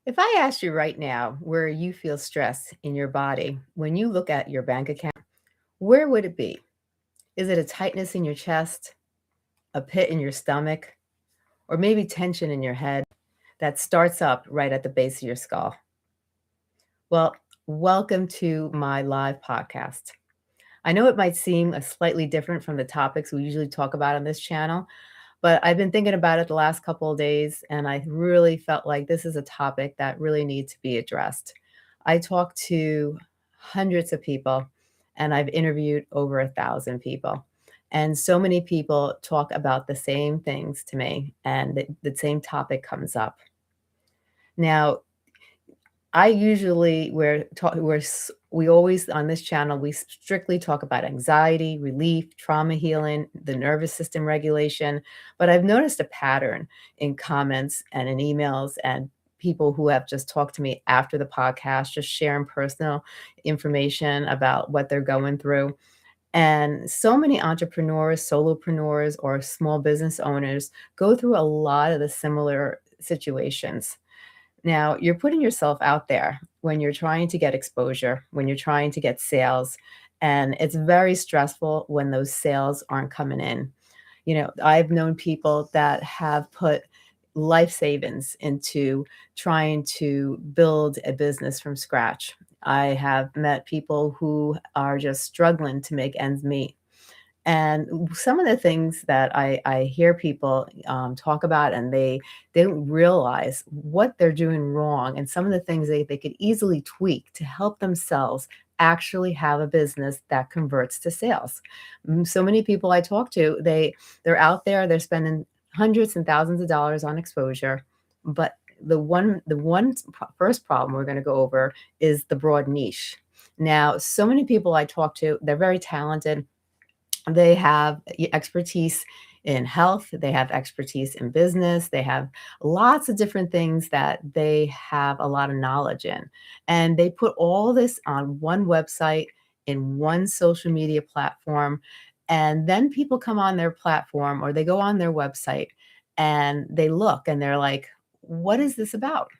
If I asked you right now where you feel stress in your body when you look at your bank account, where would it be? Is it a tightness in your chest, a pit in your stomach, or maybe tension in your head that starts up right at the base of your skull? Well, welcome to my live podcast. I know it might seem a slightly different from the topics we usually talk about on this channel, but I've been thinking about it the last couple of days, and I really felt like this is a topic that really needs to be addressed. I talk to hundreds of people, and I've interviewed over 1,000 people. And so many people talk about the same things to me, and the same topic comes up. Now, I usually we always on this channel we strictly talk about anxiety, relief, trauma healing, the nervous system regulation, but I've noticed a pattern in comments and in emails and people who have just talked to me after the podcast, just sharing personal information about what they're going through. And so many entrepreneurs, solopreneurs, or small business owners go through a lot of the similar situations. Now, you're putting yourself out there when you're trying to get exposure, when you're trying to get sales, and it's very stressful when those sales aren't coming in. I've known people that have put life savings into trying to build a business from scratch. I have met people who are just struggling to make ends meet. And some of the things that I hear people talk about, and they don't realize what they're doing wrong, and some of the things they could easily tweak to help themselves actually have a business that converts to sales. So many people I talk to, they're out there, they're spending hundreds and thousands of dollars on exposure, but first problem we're going to go over is the broad niche. Now, so many people I talk to, they're very talented, they have expertise in health, they have expertise in business, they have lots of different things that they have a lot of knowledge in. And they put all this on one website, in one social media platform. And then people come on their platform or they go on their website and they look and they're like, what is this about?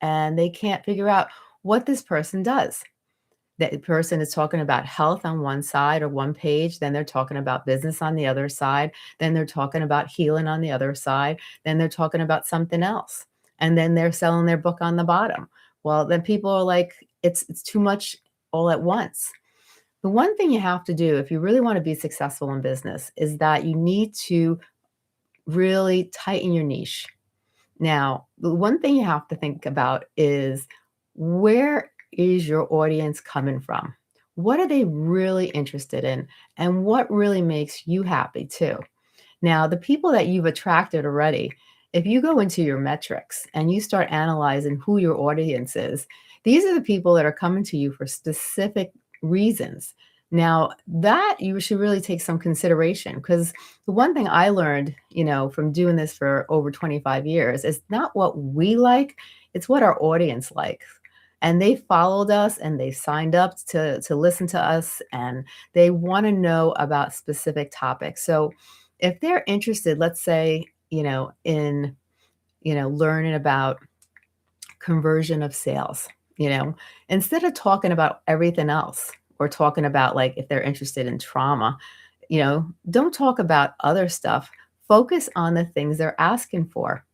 And they can't figure out what this person does. That person is talking about health on one side or one page, then they're talking about business on the other side, then they're talking about healing on the other side, then they're talking about something else, and then they're selling their book on the bottom. Well, then people are like, it's too much all at once. The one thing you have to do if you really want to be successful in business is that you need to really tighten your niche. Now, the one thing you have to think about is, where is your audience coming from? What are they really interested in? And what really makes you happy too? Now, the people that you've attracted already, if you go into your metrics and you start analyzing who your audience is, these are the people that are coming to you for specific reasons. Now, that you should really take some consideration, because the one thing I learned, from doing this for over 25 years is not what we like, it's what our audience likes. And they followed us and they signed up to listen to us, and they want to know about specific topics. So if they're interested, let's say, in, learning about conversion of sales, instead of talking about everything else or talking about, like, if they're interested in trauma, don't talk about other stuff. Focus on the things they're asking for.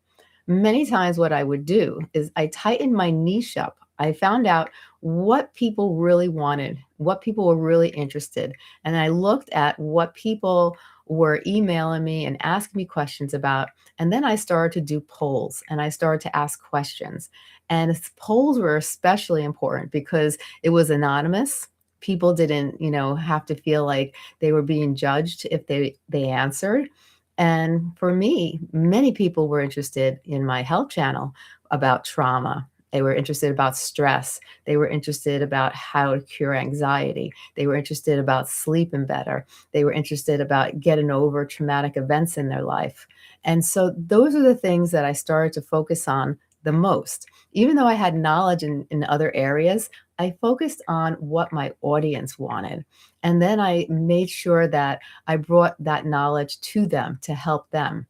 Many times what I would do is I tightened my niche up. I found out what people really wanted, what people were really interested. And I looked at what people were emailing me and asking me questions about. And then I started to do polls and I started to ask questions. And polls were especially important because it was anonymous. People didn't, have to feel like they were being judged if they answered. And for me, many people were interested in my health channel about trauma. They were interested about stress. They were interested about how to cure anxiety. They were interested about sleeping better. They were interested about getting over traumatic events in their life. And so those are the things that I started to focus on the most. Even though I had knowledge in other areas, I focused on what my audience wanted. And then I made sure that I brought that knowledge to them to help them.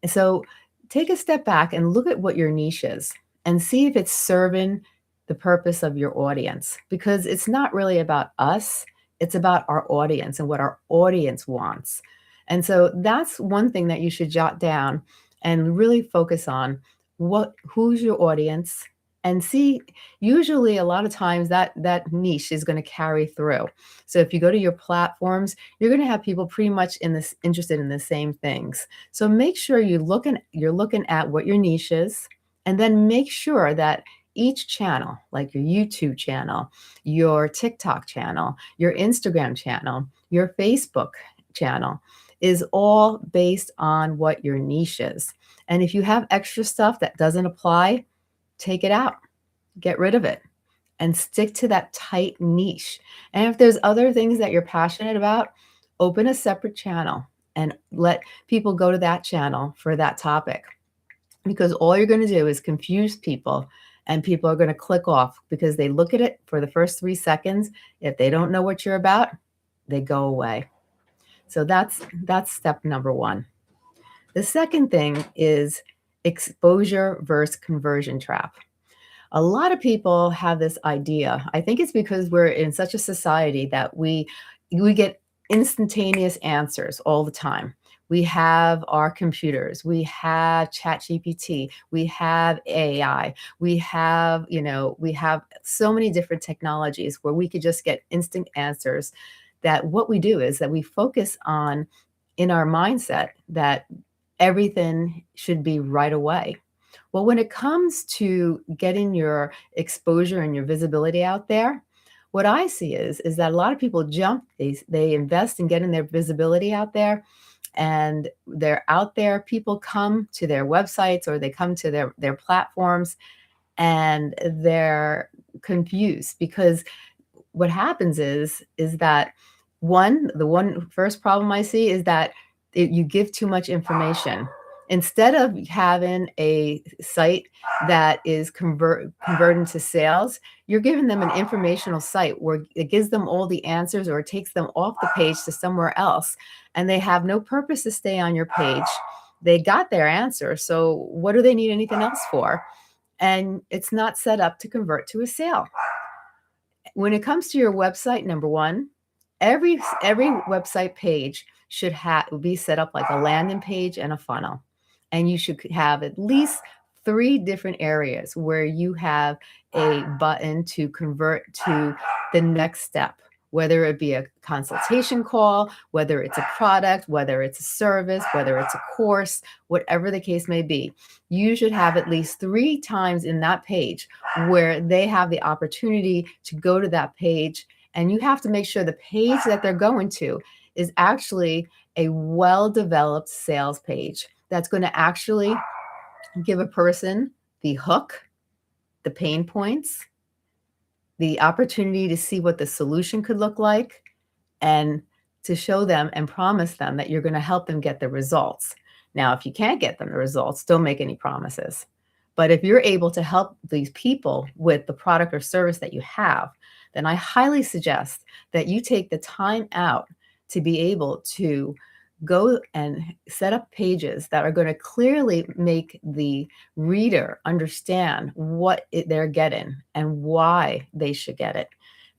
So take a step back and look at what your niche is. and see if it's serving the purpose of your audience, because it's not really about us, it's about our audience and what our audience wants. And so that's one thing that you should jot down and really focus on. Who's your audience, and see, usually a lot of times that niche is going to carry through. So if you go to your platforms, you're going to have people pretty much in this interested in the same things. So make sure you're looking at what your niche is, and then make sure that each channel, like your YouTube channel, your TikTok channel, your Instagram channel, your Facebook channel, is all based on what your niche is. And if you have extra stuff that doesn't apply, take it out, get rid of it, and stick to that tight niche. And if there's other things that you're passionate about, open a separate channel and let people go to that channel for that topic, because all you're going to do is confuse people, and people are going to click off because they look at it for the first 3 seconds. If they don't know what you're about, they go away. So that's step number one. The second thing is exposure versus conversion trap. A lot of people have this idea. I think it's because we're in such a society that we get instantaneous answers all the time. We have our computers, we have ChatGPT, we have AI, we have so many different technologies where we could just get instant answers. That what we do is that we focus on, in our mindset, that everything should be right away. Well, when it comes to getting your exposure and your visibility out there, what I see is that a lot of people jump, they invest in getting their visibility out there, and they're out there. People come to their websites or they come to their platforms, and they're confused because what happens is that the one first problem I see is that you give too much information. Instead of having a site that is converting to sales, you're giving them an informational site where it gives them all the answers, or it takes them off the page to somewhere else, and they have no purpose to stay on your page. They got their answer, so what do they need anything else for? And it's not set up to convert to a sale. When it comes to your website, number one, every website page should be set up like a landing page and a funnel. And you should have at least 3 different areas where you have a button to convert to the next step, whether it be a consultation call, whether it's a product, whether it's a service, whether it's a course, whatever the case may be. You should have at least 3 times in that page where they have the opportunity to go to that page. And you have to make sure the page that they're going to is actually a well-developed sales page that's going to actually give a person the hook, the pain points, the opportunity to see what the solution could look like, and to show them and promise them that you're going to help them get the results. Now, if you can't get them the results, don't make any promises. But if you're able to help these people with the product or service that you have, then I highly suggest that you take the time out to be able to go and set up pages that are going to clearly make the reader understand what they're getting and why they should get it.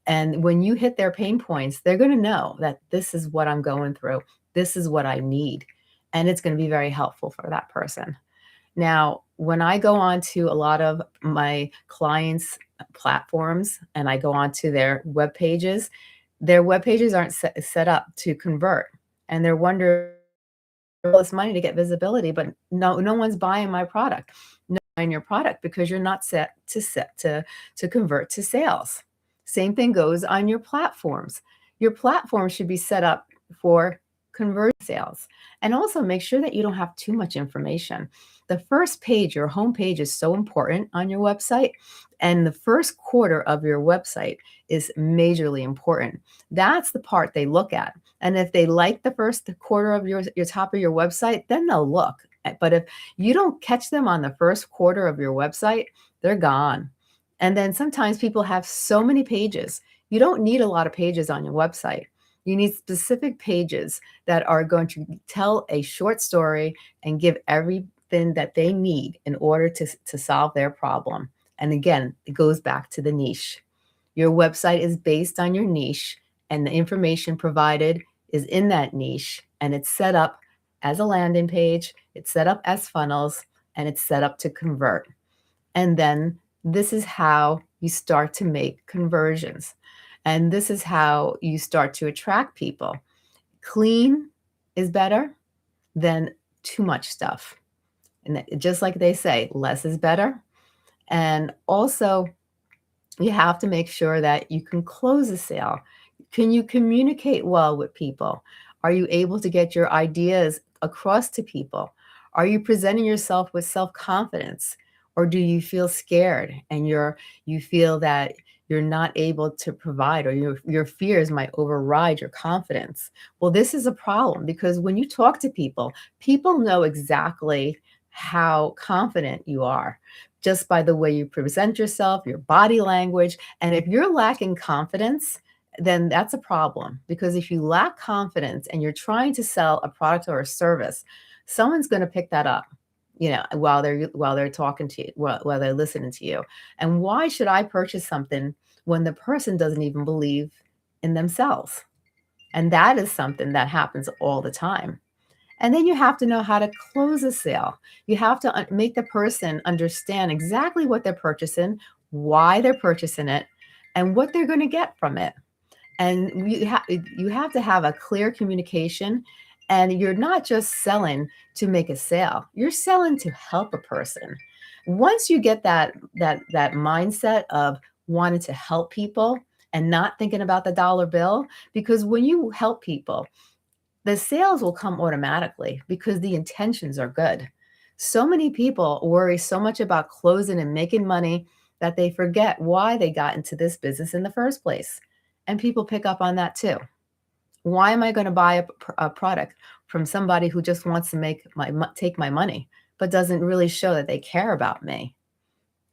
And when you hit their pain points, they're going to know that this is what I'm going through. This is what I need. And it's going to be very helpful for that person. Now, when I go on to a lot of my clients' platforms and I go on to their web pages aren't set up to convert. And they're wondering all this money to get visibility, but no one's buying my product. No one's buying your product because you're not set to convert to sales. Same thing goes on your platforms. Your platform should be set up for conversion sales. And also make sure that you don't have too much information. The first page, your home page, is so important on your website. And the first quarter of your website is majorly important. That's the part they look at. And if they like the first quarter of your top of your website, then they'll look. But if you don't catch them on the first quarter of your website, they're gone. And then sometimes people have so many pages. You don't need a lot of pages on your website. You need specific pages that are going to tell a short story and give something that they need in order to solve their problem. And again, it goes back to the niche. Your website is based on your niche, and the information provided is in that niche, and it's set up as a landing page, it's set up as funnels, and it's set up to convert. And then this is how you start to make conversions. And this is how you start to attract people. Clean is better than too much stuff. And just like they say, less is better. And also, you have to make sure that you can close a sale. Can you communicate well with people? Are you able to get your ideas across to people? Are you presenting yourself with self-confidence? Or do you feel scared and you feel that you're not able to provide, or your fears might override your confidence? Well, this is a problem because when you talk to people, people know exactly how confident you are just by the way you present yourself, your body language. And if you're lacking confidence, then that's a problem, because if you lack confidence and you're trying to sell a product or a service, someone's going to pick that up, while they're talking to you, while they're listening to you. And why should I purchase something when the person doesn't even believe in themselves? And that is something that happens all the time. And then you have to know how to close a sale. You have to make the person understand exactly what they're purchasing, why they're purchasing it, and what they're going to get from it. And you have to have a clear communication. And you're not just selling to make a sale. You're selling to help a person. Once you get that mindset of wanting to help people and not thinking about the dollar bill, because when you help people, the sales will come automatically because the intentions are good. So many people worry so much about closing and making money that they forget why they got into this business in the first place. And people pick up on that too. Why am I going to buy a product from somebody who just wants to take my money, but doesn't really show that they care about me?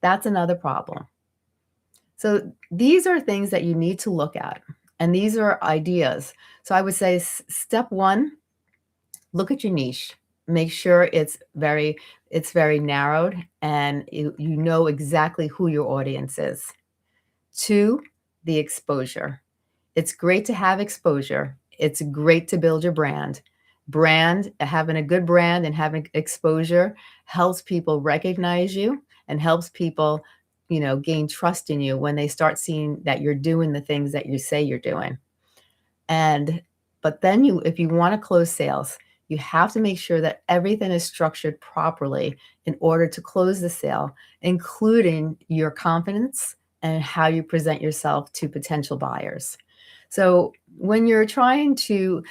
That's another problem. So these are things that you need to look at, and these are ideas. So I would say step one, look at your niche. Make sure it's very narrowed, and you know exactly who your audience is. Two, the exposure. It's great to have exposure. It's great to build your brand. Having a good brand and having exposure helps people recognize you and helps people, gain trust in you when they start seeing that you're doing the things that you say you're doing. And but then if you want to close sales, you have to make sure that everything is structured properly in order to close the sale, including your confidence and how you present yourself to potential buyers. So when you're trying to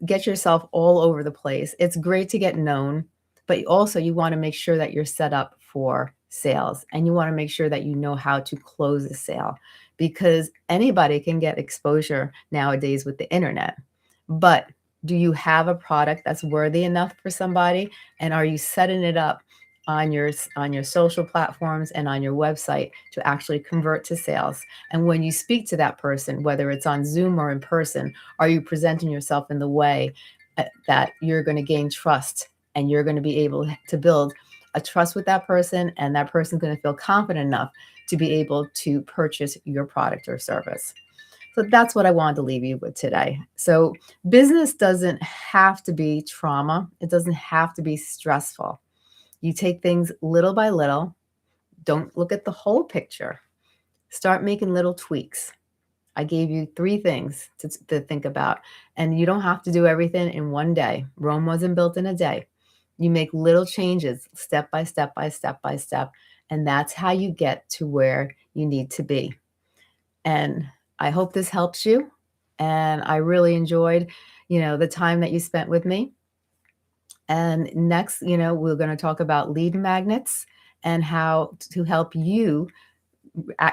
get yourself all over the place, it's great to get known, but also you want to make sure that you're set up for sales, and you want to make sure that you know how to close a sale, because anybody can get exposure nowadays with the internet. But do you have a product that's worthy enough for somebody? And are you setting it up on your social platforms and on your website to actually convert to sales? And when you speak to that person, whether it's on Zoom or in person, are you presenting yourself in the way that you're going to gain trust, and you're going to be able to build a trust with that person, and that person's going to feel confident enough to be able to purchase your product or service? So that's what I wanted to leave you with today. So business doesn't have to be trauma. It doesn't have to be stressful. You take things little by little. Don't look at the whole picture. Start making little tweaks. I gave you 3 things to think about, and you don't have to do everything in one day. Rome wasn't built in a day. You make little changes step by step by step by step, and that's how you get to where you need to be. And I hope this helps you, and I really enjoyed, the time that you spent with me. And next, we're going to talk about lead magnets and how to help you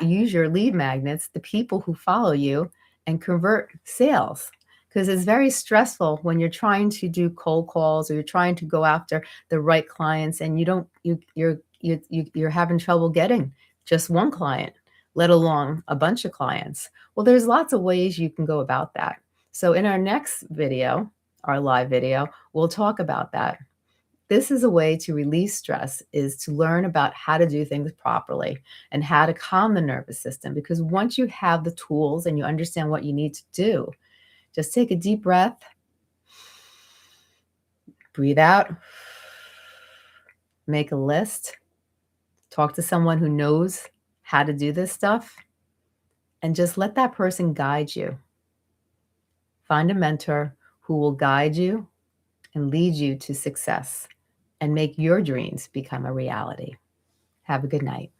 use your lead magnets, the people who follow you, and convert sales. Because it's very stressful when you're trying to do cold calls, or you're trying to go after the right clients, and you're having trouble getting just one client, let alone a bunch of clients. Well, there's lots of ways you can go about that. So in our next video, our live video, we'll talk about that. This is a way to release stress, is to learn about how to do things properly and how to calm the nervous system. Because once you have the tools and you understand what you need to do, just take a deep breath, breathe out, make a list, talk to someone who knows how to do this stuff, and just let that person guide you. Find a mentor who will guide you and lead you to success and make your dreams become a reality. Have a good night.